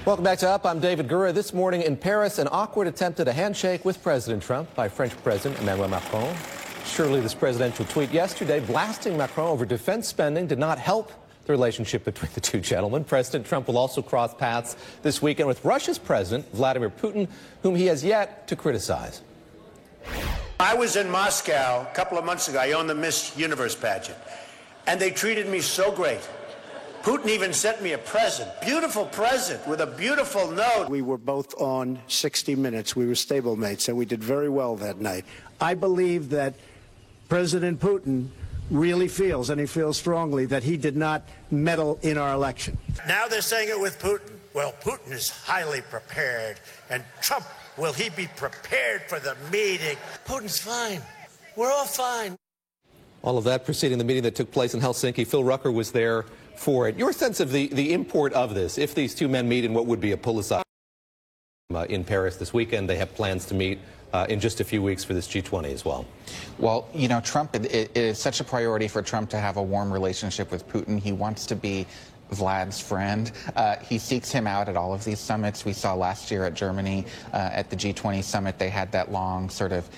Welcome back to Up. I'm David Gura. This morning in Paris, an awkward attempt at a handshake with President Trump by French President Emmanuel Macron. Surely this presidential tweet yesterday blasting Macron over defense spending did not help the relationship between the two gentlemen. President Trump will also cross paths this weekend with Russia's President Vladimir Putin, whom he has yet to criticize. I was in Moscow a couple of months ago. I own the Miss Universe pageant, and they treated me so great. Putin even sent me a present, beautiful present with a beautiful note. We were both on 60 Minutes. We were stablemates, and we did very well that night. I believe that President Putin really feels, and he feels strongly, that he did not meddle in our election. Now they're saying it with Putin. Well, Putin is highly prepared, and Trump, will he be prepared for the meeting? Putin's fine. We're all fine. All of that preceding the meeting that took place in Helsinki. Phil Rucker was there for it. Your sense of the import of this, if these two men meet in what would be a politicized in Paris this weekend, they have plans to meet in just a few weeks for this G20 as well. Well, you know, Trump, it is such a priority for Trump to have a warm relationship with Putin. He wants to be Vlad's friend. He seeks him out at all of these summits. We saw last year at Germany at the G20 summit, they had that long sort of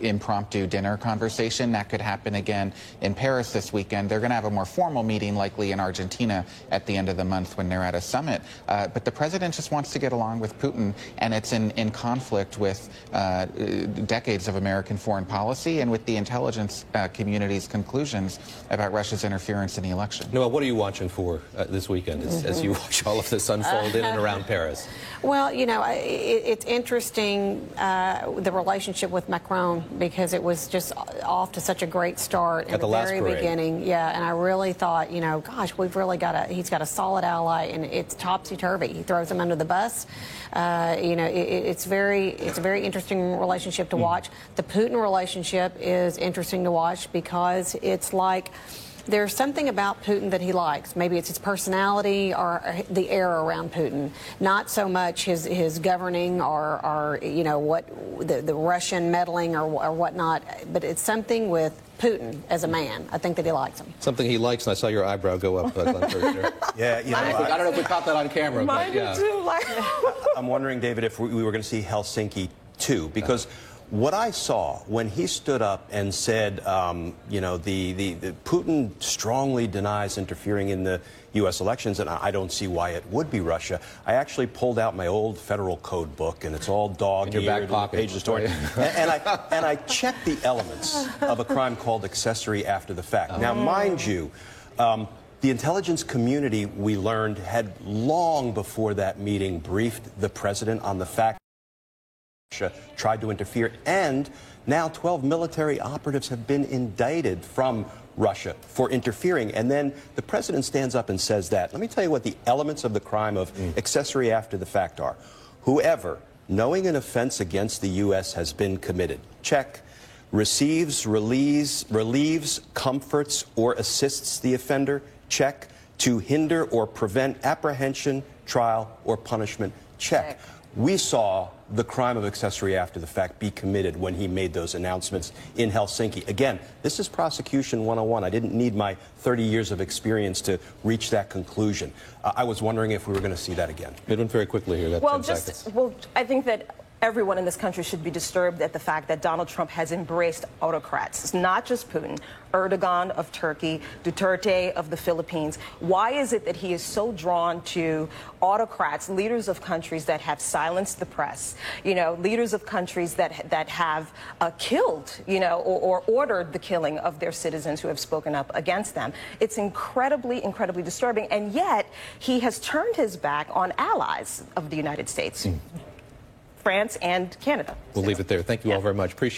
impromptu dinner conversation. That could happen again in Paris this weekend. They're going to have a more formal meeting likely in Argentina at the end of the month when they're at a summit. But the president just wants to get along with Putin, and it's in conflict with decades of American foreign policy and with the intelligence community's conclusions about Russia's interference in the election. Noah, what are you watching for this weekend as you watch all of this unfold in and around Paris? Well, you know, it's interesting, the relationship with Macron, because it was just off to such a great start at the very beginning. Yeah, and I really thought, you know, gosh, he's got a solid ally, and it's topsy-turvy. He throws him under the bus. You know, it's a very interesting relationship to watch. The Putin relationship is interesting to watch because it's like there's something about Putin that he likes. Maybe it's his personality or the air around Putin, not so much his governing or you know, what the Russian meddling or whatnot, but it's something with Putin as a man. I think that he likes him. Something he likes, and I saw your eyebrow go up, Glenn Kirshner. Yeah, you know, I don't know if we caught that on camera. Mine but, yeah. too. I'm wondering, David, if we were going to see Helsinki too, because what I saw when he stood up and said, you know, the Putin strongly denies interfering in the U.S. elections, and I don't see why it would be Russia. I actually pulled out my old federal code book, and it's all dog-eared, pages story, and I checked the elements of a crime called accessory after the fact. Now, mind you, the intelligence community, we learned, had long before that meeting briefed the president on the fact Russia tried to interfere, and now 12 military operatives have been indicted from Russia for interfering. And then the president stands up and says that. Let me tell you what the elements of the crime of accessory after the fact are. Whoever, knowing an offense against the U.S. has been committed, check. Receives, relieves, comforts, or assists the offender, check. To hinder or prevent apprehension, trial, or punishment, check. We saw the crime of accessory after the fact be committed when he made those announcements in Helsinki. Again, this is prosecution 101. I didn't need my 30 years of experience to reach that conclusion. I was wondering if we were going to see that again. Midwin, very quickly here. I think that everyone in this country should be disturbed at the fact that Donald Trump has embraced autocrats. It's not just Putin, Erdogan of Turkey, Duterte of the Philippines. Why is it that he is so drawn to autocrats, leaders of countries that have silenced the press, you know, leaders of countries that have killed, you know, or ordered the killing of their citizens who have spoken up against them? It's incredibly, incredibly disturbing, and yet he has turned his back on allies of the United States. France and Canada. We'll leave it there. Thank you all very much. Appreciate it.